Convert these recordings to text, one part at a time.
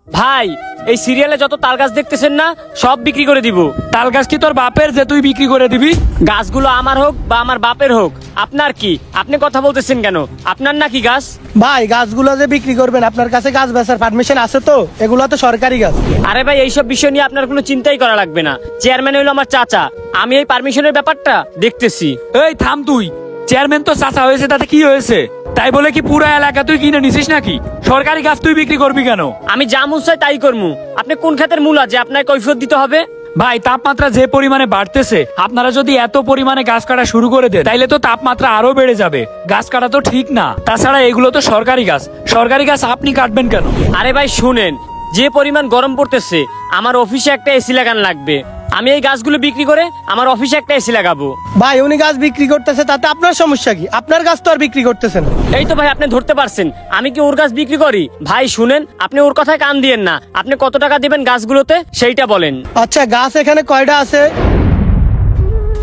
ভাই এই সিরিয়ালে যত তাল গাছ দেখতেছেন না সব বিক্রি করে দিব। তাল গাছ কি তোর বাপের যে তুই বিক্রি করে দিবি? গাছগুলো আমার হোক বা আমার বাপের হোক, আপনার কি? আপনি কথা বলতেছেন কেন? আপনার নাকি গাছ? ভাই গাছগুলো যে বিক্রি করবেন আপনার কাছে গাছ বেচার পারমিশন আছে তো? এগুলো তো সরকারি গাছ। আরে ভাই এইসব বিষয় নিয়ে আপনার কোনো চিন্তাই করা লাগবে না। চেয়ারম্যান হইলো আমার চাচা, আমি এই পারমিশনের ব্যাপারটা দেখতেছি। এই থাম তুই, চেয়ারম্যান তো চাচা হয়েছে তাতে কি হয়েছে? তাই বলে কি পুরো এলাকা তুই কিনে নিছিস নাকি? সরকারি গাছ তুই বিক্রি করবি কেন? আমি যা মন চাই তাই করবো। আপনি কোন খাতের মূলা যে আপনাকে কৈফিয়ত দিতে হবে? ভাই তাপমাত্রা যে পরিমাণে বাড়তেছে, আপনারা যদি এত পরিমাণে গাছ কাটা শুরু করে দেন তাইলে তো তাপমাত্রা আরো বেড়ে যাবে। গাছ কাটা তো ঠিক না। তাছাড়া এগুলো তো সরকারি গাছ, সরকারি গাছ আপনি কাটবেন কেন? আরে ভাই শুনেন, যে পরিমাণ গরম পড়তেছে আমার অফিসে একটা এসি লাগানো লাগবে। আমি এই গাছগুলো বিক্রি করে আমার অফিসে একটা এসি লাগাবো। ভাই উনি গাছ বিক্রি করতেছে তাতে আপনার সমস্যা কি? আপনার গাছ তো আর বিক্রি করতেছেন। এই তো ভাই আপনি ধরতে পারছেন আমি কি ওর গাছ বিক্রি করি? ভাই শুনেন, আপনি ওর কথায় কান দিয়েন না। আপনি কত টাকা দিবেন গাছগুলোতে সেইটা বলেন। আচ্ছা গাছ এখানে কয়টা আছে?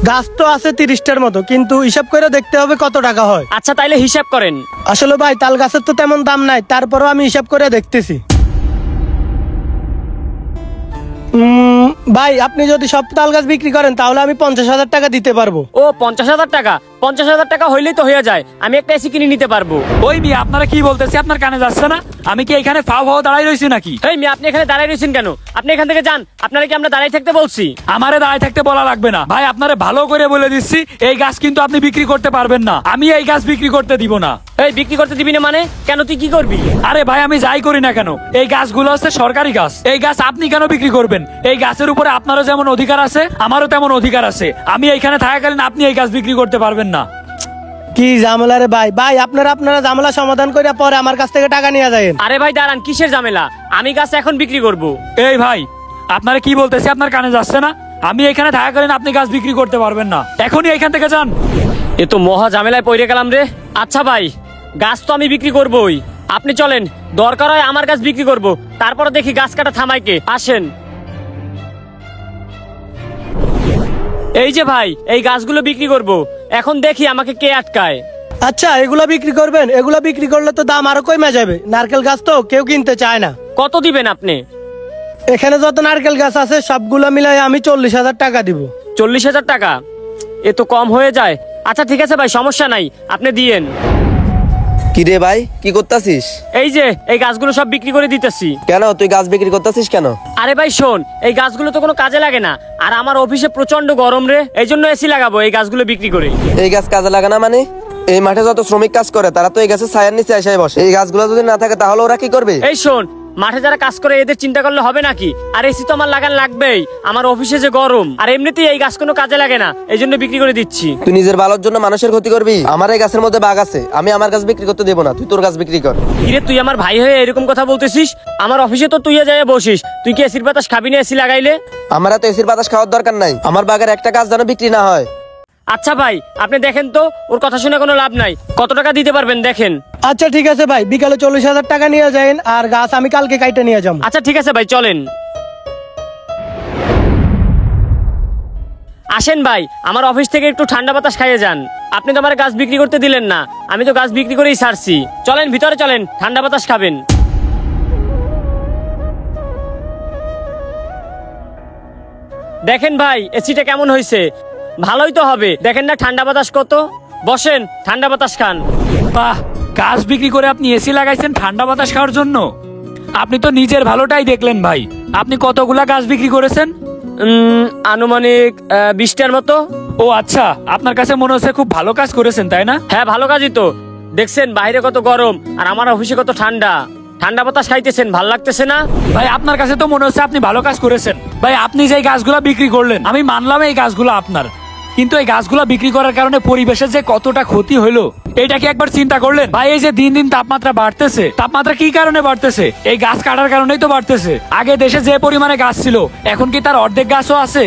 গাছ তো আছে 30টার মতো, কিন্তু হিসাব করে দেখতে হবে কত টাকা হয়। আচ্ছা তাইলে হিসাব করেন। আসলে ভাই তাল গাছের তো তেমন দাম নাই, তারপরও আমি হিসাব করে দেখতেছি। ভাই আপনি যদি সব তাল গাছ বিক্রি করেন তাহলে আমি 50,000 টাকা দিতে পারবো। ও 50,000 টাকা? 50,000 টাকা হইলেই তো হয়ে যায়, আমি একটা এসি কিনে নিতে পারবো। ওই মেয়ে আপনারা কি বলতেছি আপনার কানে যাচ্ছে না? আমি কি এখানে ফাও ফাও দাঁড়াই রয়েছি নাকি? এই মেয়ে আপনি এখানে দাঁড়ায় রয়েছেন কেন? আপনি এখান থেকে যান। আপনারা কি আমরা দাঁড়ায় থাকতে বলছি? আমারে দাঁড়ায় থাকতে বলা লাগবে না ভাই, আপনারে ভালো করে বলে দিচ্ছি এই গাছ কিন্তু আপনি বিক্রি করতে পারবেন না। আমি এই গাছ বিক্রি করতে দিব না। এই বিক্রি করতে দিবি না মানে? কেন, তুই কি করবি? আরে ভাই আমি যাই করি না কেন, এই গাছগুলো হচ্ছে সরকারি গাছ। এই গাছ আপনি কেন বিক্রি করবেন? এই গাছের উপরে আপনারও যেমন অধিকার আছে আমারও তেমন অধিকার আছে। আমি এইখানে থাকাকালীন আপনি এই গাছ বিক্রি করতে পারবেন না। কি ঝামেলা রে ভাই? ভাই আপনারা ঝামেলা সমাধান করে পরে আমার কাছ থেকে টাকা নিয়ে যাবেন। আরে ভাই দাঁড়ান, কিসের ঝামেলা? আমি গাছ এখন বিক্রি করব। এই ভাই আপনারা কি বলতেছি আপনার কানে যাচ্ছে না? আমি এখানে থাকাকালীন আপনি গাছ বিক্রি করতে পারবেন না, এখনই এখান থেকে যান। এ তো মহা ঝামেলায় পড়ে গেলাম রে। আচ্ছা ভাই, গাছ তো আমি বিক্রি করবই, আপনি চলেন, দরকার হয় আমার গাছ বিক্রি করব, তারপরে দেখি গাছ কাটা থামায় কে। আসেন। এই যে ভাই, এই গাছগুলো বিক্রি করব, এখন দেখি আমাকে কে আটকায়। আচ্ছা এগুলা বিক্রি করবেন? এগুলা বিক্রি করলে তো দাম আরো কমে যাবে। নারকেল গাছ তো কেউ কিনতে চায় না। কত দিবেন আপনি? এখানে যত নারকেল গাছ আছে সবগুলো মিলাই আমি 40,000 টাকা দিব। 40,000 টাকা? এ তো কম হয়ে যায়। আচ্ছা ঠিক আছে ভাই, সমস্যা নাই, আপনি দিয়েন। কি রে ভাই, কি করতাছিস? এই যে এই গাছগুলো সব বিক্রি করে দিতেছি। কেন তুই গাছ বিক্রি করতাছিস কেন? আরে ভাই শোন, এই গাছগুলো তো কোনো কাজে লাগে না, আর আমার অফিসে প্রচন্ড গরম রে, এই জন্য এসি লাগাবো এই গাছগুলো বিক্রি করে। এই গাছ কাজে লাগে না মানে? এই মাঠে যত শ্রমিক কাজ করে তারা তো এই গাছের ছায়ার নিচে এসে বসে। এই গাছগুলো যদি না থাকে তাহলে ওরা কি করবে? এই শোন, মাঠে যারা কাজ করে এদের চিন্তা করলে হবে নাকি? আর এসি তো আমার লাগান লাগবেই, আমার অফিসে যে গরম, আর এমনিতেই এই গাছ কোনো কাজে লাগে না, এই জন্য বিক্রি করে দিচ্ছি। তুই নিজের ভালোর জন্য মানুষের ক্ষতি করবি? আমার এই গাছের মধ্যে বাঘ আছে, আমি আমার গাছ বিক্রি করতে দেবো না, তুই তোর গাছ বিক্রি কর। কিরে তুই আমার ভাই হয়ে এরকম কথা বলতেছিস? আমার অফিসে তো তুই যাই বসিস, তুই কি এসির বাতাস খাবি না এসি লাগাইলে? আমার তো এসির বাতাস খাওয়ার দরকার নাই, আমার বাগার একটা গাছ যেন বিক্রি না হয়। আচ্ছা ভাই আপনি দেখেন তো, ওর কথা শুনে কোনো লাভ নাই, কত টাকা দিতে পারবেন দেখেন। আচ্ছা ঠিক আছে ভাই, বিকালে 40,000 টাকা নিয়ে যাবেন, আর গাছ আমি কালকে কাইটে নিয়ে যাবো। আচ্ছা ঠিক আছে ভাই, চলেন। আসেন ভাই, আমার অফিস থেকে একটু ঠান্ডা বাতাস খাইয়ে যান। আপনি তো আমার গাছ বিক্রি করতে দিলেন না, আমি তো গাছ বিক্রি করেই ছাড়ছি। চলেন ভিতরে চলেন, ঠান্ডা বাতাস খাবেন। দেখেন ভাই এসিটা কেমন হয়েছে? ভালোই তো হবে, দেখেন না ঠান্ডা বাতাস কত। বসেন, ঠান্ডা বাতাস খান। বাহ, গাছ বিক্রি করে আপনি এসি লাগাইছেন ঠান্ডা বাতাস খাওয়ার জন্য? আপনি তো নিজের ভালোটাই দেখলেন ভাই। আপনি কতগুলা গাছ বিক্রি করেছেন? আনুমানিক 20টার মতো। ও আচ্ছা, আপনার কাছে মনে হচ্ছে খুব ভালো কাজ করেছেন তাই না? হ্যাঁ ভালো কাজই তো। দেখছেন বাইরে কত গরম আর আমার অফিসে কত ঠান্ডা, ঠান্ডা বাতাস খাইতেছেন, ভাল লাগতেছে না? ভাই আপনার কাছে তো মনে হচ্ছে আপনি ভালো কাজ করেছেন। ভাই আপনি যে গাছগুলা বিক্রি করলেন, আমি মানলাম এই গাছগুলো আপনার, কিন্তু এই গাছগুলা বিক্রি করার কারণে পরিবেশের যে কতটা ক্ষতি হলো এটা কি একবার চিন্তা করলেন? ভাই এই যে দিন দিন তাপমাত্রা বাড়তেছে, তাপমাত্রা কি কারণে বাড়তেছে? এই গাছ কাটার কারণেই তো বাড়তেছে। আগে দেশে যে পরিমাণে গাছ ছিল এখন কি তার অর্ধেক গাছও আছে?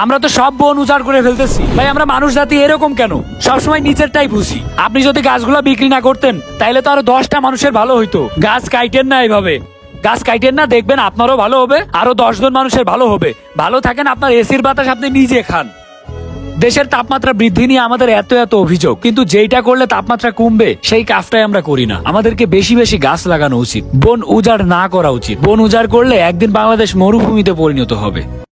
আমরা তো সব বন উজাড় করে ফেলতেছি। ভাই আমরা মানুষ জাতি এরকম কেন? সবসময় নিজেরটাই বুঝি। আপনি যদি গাছগুলা বিক্রি না করতেন তাহলে তো আরো 10টা মানুষের ভালো হইতো। গাছ কাইটেন না এইভাবে, গাছ কাইটেন না, দেখবেন আপনারও ভালো হবে, আরো 10 জন মানুষের ভালো হবে। ভালো থাকেন, আপনার এসির বাতাস আপনি নিজে খান। দেশের তাপমাত্রা বৃদ্ধি নিয়ে আমাদের এত এত অভিযোগ, কিন্তু যেইটা করলে তাপমাত্রা কমবে সেই কাজটাই আমরা করি না। আমাদেরকে বেশি বেশি গাছ লাগানো উচিত, বন উজাড় না করা উচিত। বন উজাড় করলে একদিন বাংলাদেশ মরুভূমিতে পরিণত হবে।